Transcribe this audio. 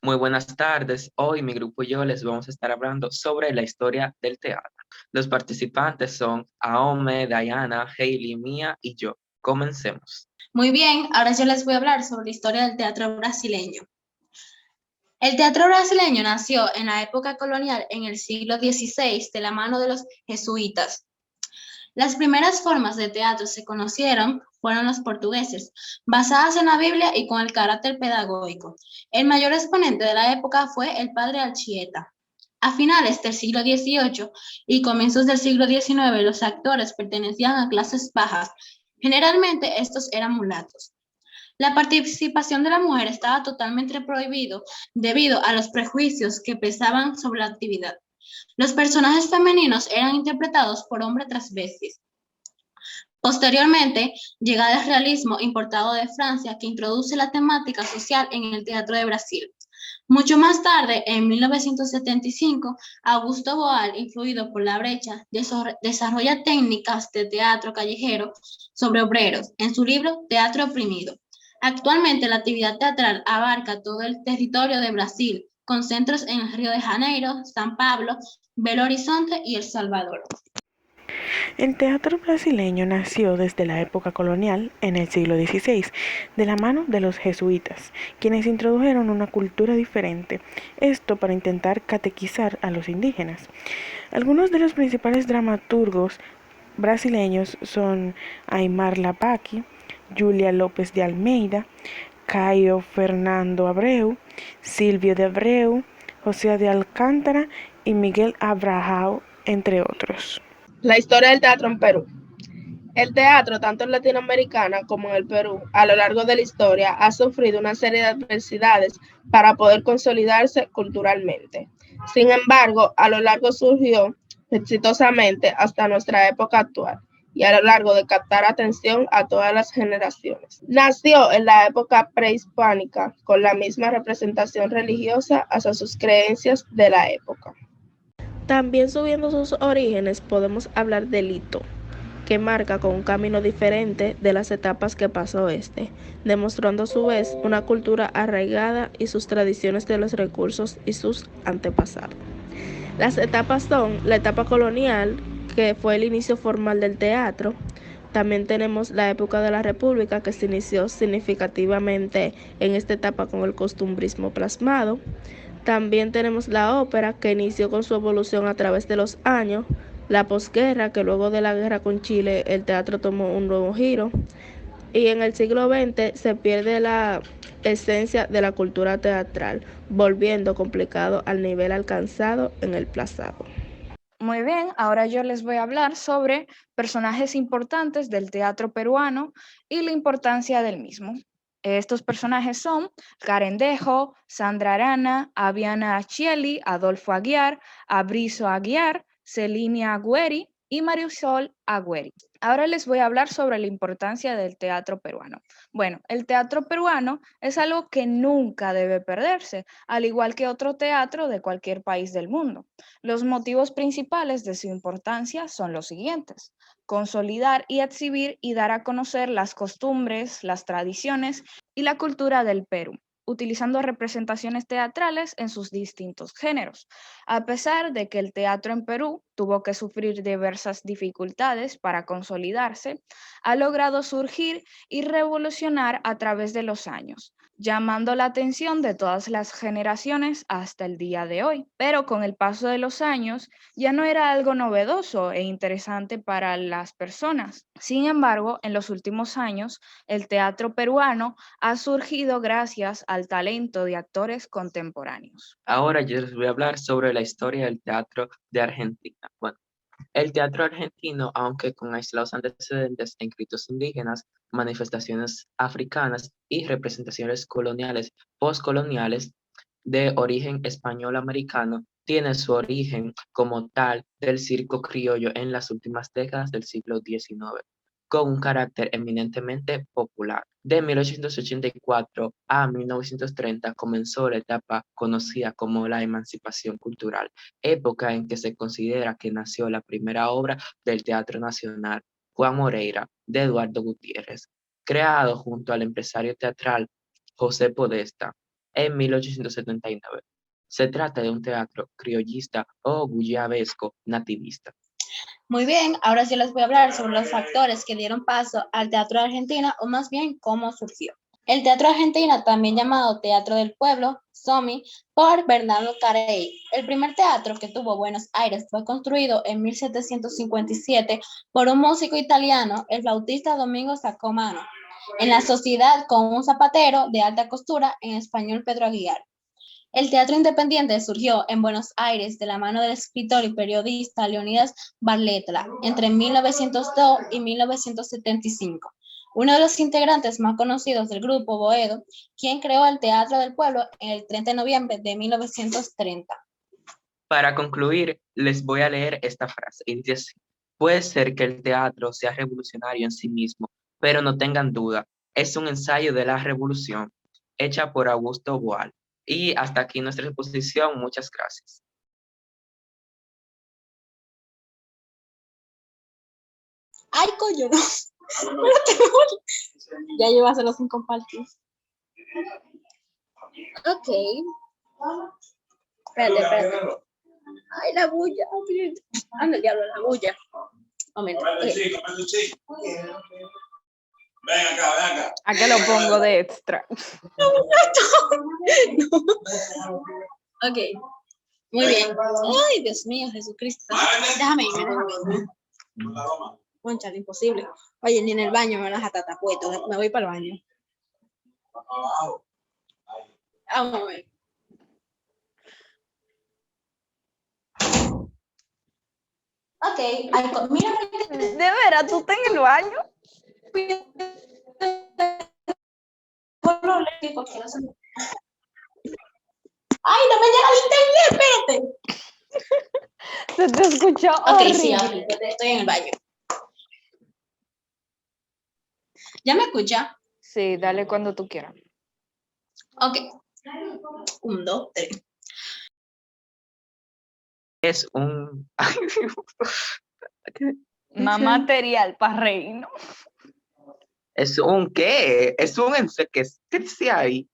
Muy buenas tardes. Hoy mi grupo y yo les vamos a estar hablando sobre la historia del teatro. Los participantes son Aome, Diana, Hailey, Mia y yo. Comencemos. Muy bien, ahora yo les voy a hablar sobre la historia del teatro brasileño. El teatro brasileño nació en la época colonial en el siglo XVI de la mano de los jesuitas. Las primeras formas de teatro se conocieron fueron los portugueses, basadas en la Biblia y con el carácter pedagógico. El mayor exponente de la época fue el padre Alchieta. A finales del siglo XVIII y comienzos del siglo XIX, los actores pertenecían a clases bajas. Generalmente estos eran mulatos. La participación de la mujer estaba totalmente prohibido debido a los prejuicios que pesaban sobre la actividad. Los personajes femeninos eran interpretados por hombres transvestis. Posteriormente, llega el realismo importado de Francia que introduce la temática social en el teatro de Brasil. Mucho más tarde, en 1975, Augusto Boal, influido por la brecha, desarrolla técnicas de teatro callejero sobre obreros en su libro Teatro Oprimido. Actualmente, la actividad teatral abarca todo el territorio de Brasil, con centros en Río de Janeiro, San Pablo, Belo Horizonte y El Salvador. El teatro brasileño nació desde la época colonial, en el siglo XVI, de la mano de los jesuitas, quienes introdujeron una cultura diferente, esto para intentar catequizar a los indígenas. Algunos de los principales dramaturgos brasileños son Aimar Lapaki, Julia López de Almeida, Caio Fernando Abreu, Silvio de Abreu, José de Alcántara y Miguel Abrahao, entre otros. La historia del teatro en Perú. El teatro, tanto en Latinoamericana como en el Perú, a lo largo de la historia, ha sufrido una serie de adversidades para poder consolidarse culturalmente. Sin embargo, a lo largo surgió exitosamente hasta nuestra época actual y a lo largo de captar atención a todas las generaciones. Nació en la época prehispánica con la misma representación religiosa hacia sus creencias de la época. También subiendo sus orígenes podemos hablar del hito, que marca con un camino diferente de las etapas que pasó este, demostrando a su vez una cultura arraigada y sus tradiciones de los recursos y sus antepasados. Las etapas son la etapa colonial, que fue el inicio formal del teatro. También tenemos la época de la República, que se inició significativamente en esta etapa con el costumbrismo plasmado. También tenemos la ópera, que inició con su evolución a través de los años. La posguerra, que luego de la guerra con Chile el teatro tomó un nuevo giro. Y en el siglo XX se pierde la esencia de la cultura teatral, volviendo complicado al nivel alcanzado en el pasado. Muy bien, ahora yo les voy a hablar sobre personajes importantes del teatro peruano y la importancia del mismo. Estos personajes son Carendejo, Sandra Arana, Aviana Achieli, Adolfo Aguiar, Abrizo Aguiar, Celinia Agüeri y Marisol Agüeri. Ahora les voy a hablar sobre la importancia del teatro peruano. Bueno, el teatro peruano es algo que nunca debe perderse, al igual que otro teatro de cualquier país del mundo. Los motivos principales de su importancia son los siguientes: consolidar y exhibir y dar a conocer las costumbres, las tradiciones y la cultura del Perú, utilizando representaciones teatrales en sus distintos géneros. A pesar de que el teatro en Perú tuvo que sufrir diversas dificultades para consolidarse, ha logrado surgir y revolucionar a través de los años, llamando la atención de todas las generaciones hasta el día de hoy. Pero con el paso de los años ya no era algo novedoso e interesante para las personas. Sin embargo, en los últimos años, el teatro peruano ha surgido gracias al talento de actores contemporáneos. Ahora yo les voy a hablar sobre la historia del teatro de Argentina. Bueno, el teatro argentino, aunque con aislados antecedentes en gritos indígenas, manifestaciones africanas y representaciones coloniales, postcoloniales de origen español-americano, tiene su origen como tal del circo criollo en las últimas décadas del siglo XIX, con un carácter eminentemente popular. De 1884 a 1930 comenzó la etapa conocida como la emancipación cultural, época en que se considera que nació la primera obra del Teatro Nacional, Juan Moreira, de Eduardo Gutiérrez, creado junto al empresario teatral José Podesta. en 1879. Se trata de un teatro criollista o guayabesco nativista. Muy bien, ahora sí les voy a hablar sobre los factores que dieron paso al teatro de Argentina, o más bien cómo surgió. El teatro argentino, también llamado Teatro del Pueblo, SOMI, por Bernardo Carey. El primer teatro que tuvo Buenos Aires fue construido en 1757 por un músico italiano, el flautista Domingo Sacomano, en la sociedad con un zapatero de alta costura, en español Pedro Aguilar. El teatro independiente surgió en Buenos Aires de la mano del escritor y periodista Leonidas Barletta entre 1902 y 1975. Uno de los integrantes más conocidos del grupo Boedo, quien creó el Teatro del Pueblo en el 30 de noviembre de 1930. Para concluir, les voy a leer esta frase y dice así: puede ser que el teatro sea revolucionario en sí mismo, pero no tengan duda, es un ensayo de la revolución hecha por Augusto Boal. Y hasta aquí nuestra exposición. Muchas gracias. ¡Ay, coño, no! Ya llévaselo sin compartir. Ok. Espérate. Ay, la bulla. Anda el diablo, la bulla. Momento. Ven acá. ¿A qué lo pongo de extra? Ok. Muy bien. Ay, Dios mío, Jesucristo. Déjame irme. Cónchale, imposible. Oye, ni en el baño me las atatapueto. Me voy para el baño. Vamos a ver. Ok. Ay, mira. ¿De veras tú estás en el baño? Ay, no me llega el internet, espérate. Se te escuchó Ok, horrible. sí, ahorita estoy en el baño. ¿Ya me escucha? Sí, dale cuando tú quieras. Ok. 1, 2, 3. Es un... Más material para reír, ¿no? ¿Es un qué? Es un... ¿Qué dice ahí?